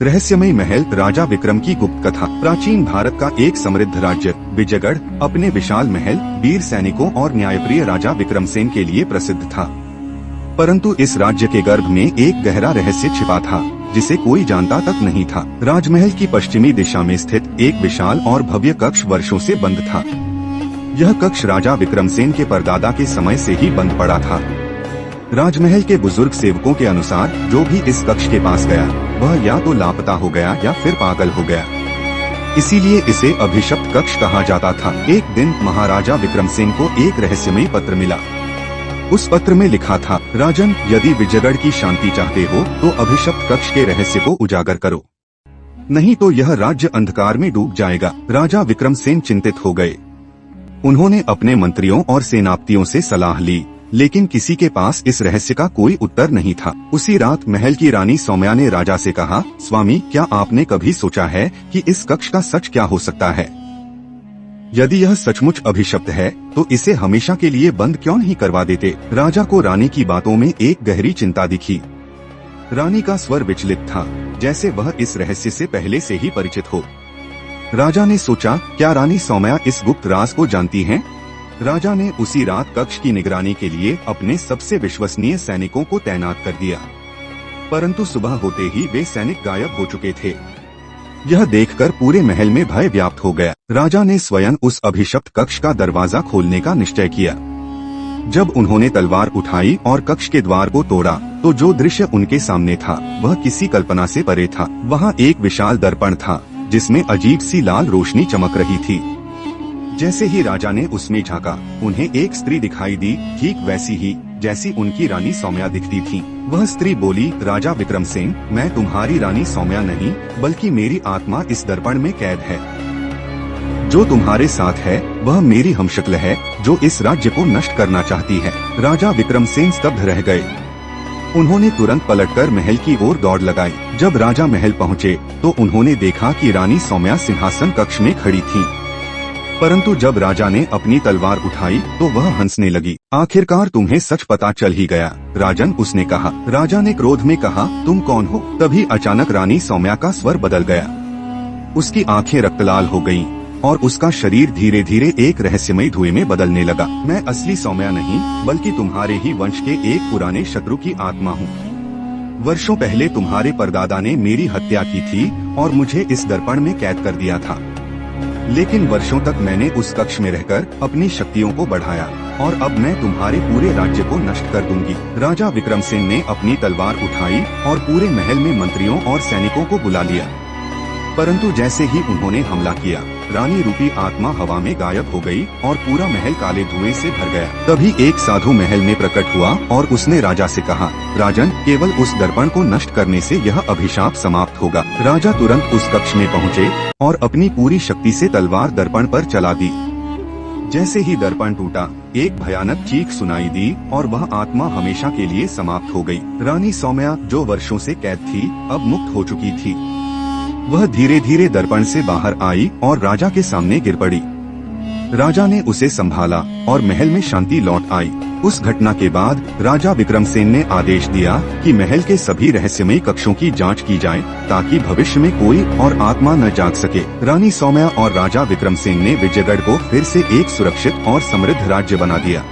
रहस्यमय महल, राजा विक्रम की गुप्त कथा। प्राचीन भारत का एक समृद्ध राज्य विजयगढ़ अपने विशाल महल, वीर सैनिकों और न्यायप्रिय राजा विक्रमसेन के लिए प्रसिद्ध था। परंतु इस राज्य के गर्भ में एक गहरा रहस्य छिपा था, जिसे कोई जानता तक नहीं था। राजमहल की पश्चिमी दिशा में स्थित एक विशाल और भव्य कक्ष वर्षों से बंद था। यह कक्ष राजा विक्रमसेन के परदादा के समय से ही बंद पड़ा था। राजमहल के बुजुर्ग सेवकों के अनुसार जो भी इस कक्ष के पास गया वह या तो लापता हो गया या फिर पागल हो गया। इसीलिए इसे अभिशप्त कक्ष कहा जाता था। एक दिन महाराजा विक्रमसेन को एक रहस्यमय पत्र मिला। उस पत्र में लिखा था, राजन, यदि विजयगढ़ की शांति चाहते हो तो अभिशप्त कक्ष के रहस्य को उजागर करो, नहीं तो यह राज्य अंधकार में डूब जाएगा। राजा विक्रमसेन चिंतित हो गए। उन्होंने अपने मंत्रियों और सेनापतियों से सलाह ली, लेकिन किसी के पास इस रहस्य का कोई उत्तर नहीं था। उसी रात महल की रानी सौम्या ने राजा से कहा, स्वामी, क्या आपने कभी सोचा है कि इस कक्ष का सच क्या हो सकता है? यदि यह सचमुच अभिशप्त है तो इसे हमेशा के लिए बंद क्यों नहीं करवा देते? राजा को रानी की बातों में एक गहरी चिंता दिखी। रानी का स्वर विचलित था, जैसे वह इस रहस्य से पहले से ही परिचित हो। राजा ने सोचा, क्या रानी सौम्या इस गुप्त राज को जानती हैं? राजा ने उसी रात कक्ष की निगरानी के लिए अपने सबसे विश्वसनीय सैनिकों को तैनात कर दिया। परंतु सुबह होते ही वे सैनिक गायब हो चुके थे। यह देखकर पूरे महल में भय व्याप्त हो गया। राजा ने स्वयं उस अभिशप्त कक्ष का दरवाजा खोलने का निश्चय किया। जब उन्होंने तलवार उठाई और कक्ष के द्वार को तोड़ा तो जो दृश्य उनके सामने था वह किसी कल्पना से परे था। वहाँ एक विशाल दर्पण था जिसमें अजीब सी लाल रोशनी चमक रही थी। जैसे ही राजा ने उसमें झांका, उन्हें एक स्त्री दिखाई दी, ठीक वैसी ही जैसी उनकी रानी सौम्या दिखती थी। वह स्त्री बोली, राजा विक्रमसेन, मैं तुम्हारी रानी सौम्या नहीं बल्कि मेरी आत्मा इस दर्पण में कैद है। जो तुम्हारे साथ है वह मेरी हमशक्ल है जो इस राज्य को नष्ट करना चाहती है। राजा विक्रमसेन स्तब्ध रह गए। उन्होंने तुरंत पलटकर महल की ओर दौड़ लगाई। जब राजा महल पहुँचे तो उन्होंने देखा कि रानी सौम्या सिंहासन कक्ष में खड़ी थी। परंतु जब राजा ने अपनी तलवार उठाई तो वह हंसने लगी। आखिरकार तुम्हें सच पता चल ही गया, राजन, उसने कहा। राजा ने क्रोध में कहा, तुम कौन हो? तभी अचानक रानी सौम्या का स्वर बदल गया। उसकी आंखें रक्तलाल हो गईं और उसका शरीर धीरे धीरे एक रहस्यमय धुएं में बदलने लगा। मैं असली सौम्या नहीं बल्कि तुम्हारे ही वंश के एक पुराने शत्रु की आत्मा हूँ। वर्षों पहले तुम्हारे परदादा ने मेरी हत्या की थी और मुझे इस दर्पण में कैद कर दिया था। लेकिन वर्षों तक मैंने उस कक्ष में रहकर अपनी शक्तियों को बढ़ाया और अब मैं तुम्हारे पूरे राज्य को नष्ट कर दूंगी। राजा विक्रमसेन ने अपनी तलवार उठाई और पूरे महल में मंत्रियों और सैनिकों को बुला लिया। परंतु जैसे ही उन्होंने हमला किया, रानी रूपी आत्मा हवा में गायब हो गई और पूरा महल काले धुएं से भर गया। तभी एक साधु महल में प्रकट हुआ और उसने राजा से कहा, राजन, केवल उस दर्पण को नष्ट करने से यह अभिशाप समाप्त होगा। राजा तुरंत उस कक्ष में पहुँचे और अपनी पूरी शक्ति से तलवार दर्पण पर चला दी। जैसे ही दर्पण टूटा, एक भयानक चीख सुनाई दी और वह आत्मा हमेशा के लिए समाप्त हो गई। रानी सौम्या, जो वर्षों से कैद थी, अब मुक्त हो चुकी थी। वह धीरे धीरे दर्पण से बाहर आई और राजा के सामने गिर पड़ी। राजा ने उसे संभाला और महल में शांति लौट आई। उस घटना के बाद राजा विक्रमसेन ने आदेश दिया कि महल के सभी रहस्यमय कक्षों की जांच की जाए ताकि भविष्य में कोई और आत्मा न जाग सके। रानी सौम्या और राजा विक्रमसेन ने विजयगढ़ को फिर से एक सुरक्षित और समृद्ध राज्य बना दिया।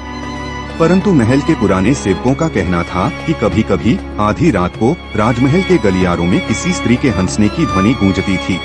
परंतु महल के पुराने सेवकों का कहना था कि कभी कभी आधी रात को राजमहल के गलियारों में किसी स्त्री के हंसने की ध्वनि गूंजती थी।